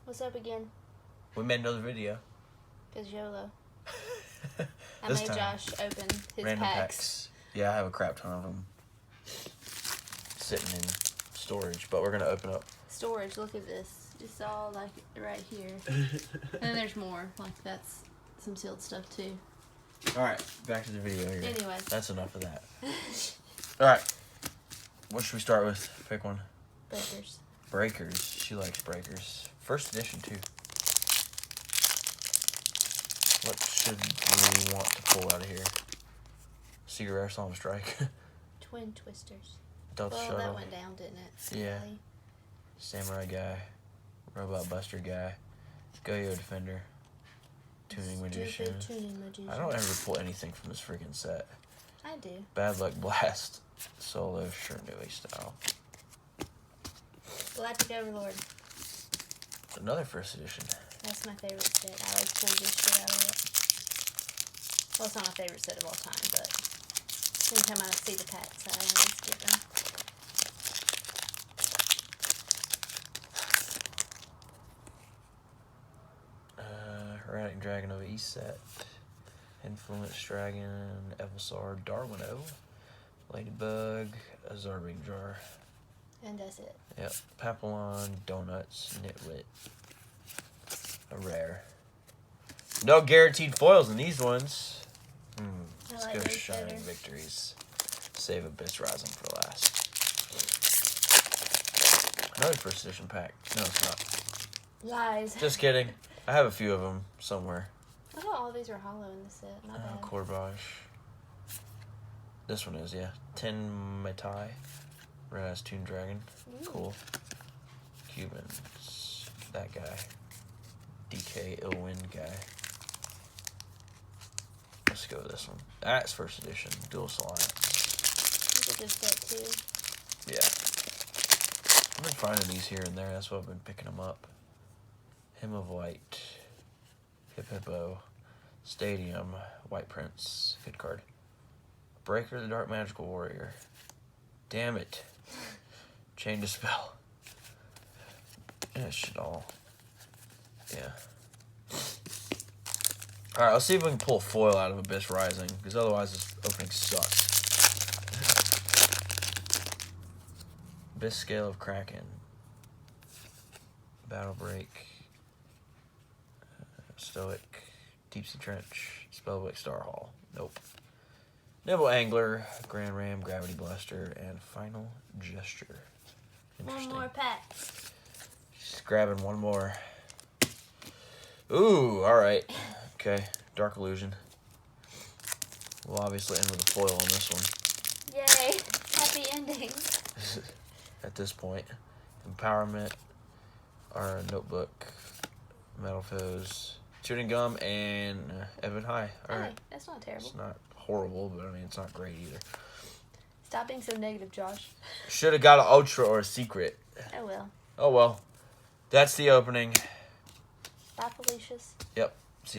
What's up again? We made another video. Cause YOLO. I made Josh open his Random packs. Yeah, I have a crap ton of them sitting in storage, but we're gonna open up. Storage. Look at this. It's all like right here. And then there's more. Like that's some sealed stuff too. All right, back to the video here. Anyway, that's enough of that. All right, what should we start with? Pick one. Breakers. Breakers. She likes breakers. First edition too. What should we want to pull out of here? Secret Rare Solemn Strike. Twin Twisters. Delta well, Shuttle. that went down, didn't it? Yeah. Samurai guy. Robot Buster guy. Go-Yo Defender. Tuning Magician. Tuning Magician. I don't ever pull anything from this freaking set. I do. Bad Luck Blast. Solo Shernui style. Galactic Overlord. Another first edition. That's my favorite set. I always pull this shit out of it. Well, it's not my favorite set of all time, but anytime I see the packs, I always get them. Hermetic Dragon of East set. Influence Dragon. Evilsar Darwino. Ladybug. A Zarbing Jar. And that's it. Yep. Papillon. Donuts. Nitwit. A rare. No guaranteed foils in these ones. Let's like go those Shining better. Victories. Save Abyss Rising for last. Another first edition pack. No, it's not. Lies. Just kidding. I have a few of them somewhere. I thought all these were hollow in the set. My bad. Corbage. This one is, yeah. Ten Metai. Red Eyes Toon Dragon. Ooh. Cool. Cubans. That guy. DK Illwind guy. Let's go with this one. That's first edition. Dual Alliance. Look at this set too. Yeah. I've been finding these here and there. That's why I've been picking them up. Hymn of Light. Hip Hippo. Stadium. White Prince. Good card. Breaker the Dark Magical Warrior. Damn it. Chain Dispel. That shit all. Yeah. Alright, let's see if we can pull a foil out of Abyss Rising, because otherwise this opening sucks. Abyss Scale of Kraken. Battle Break. Stoic. Deep Sea Trench. Spellbook Star Hall. Nope. Nibble Angler. Grand Ram. Gravity Blaster. And Final Gesture. One more pack. Just grabbing one more. Ooh, alright. Okay, Dark Illusion. We'll obviously end with a foil on this one. Yay. Happy ending. At this point. Empowerment. Our Notebook. Metal Foes. Chewing Gum and Evan High. Alright. Hey, that's not terrible. It's not horrible, but I mean, it's not great either. Stop being so negative, Josh. Should have got an Ultra or a Secret. Oh well. Oh well. That's the opening. Bye, Felicia's. Yep.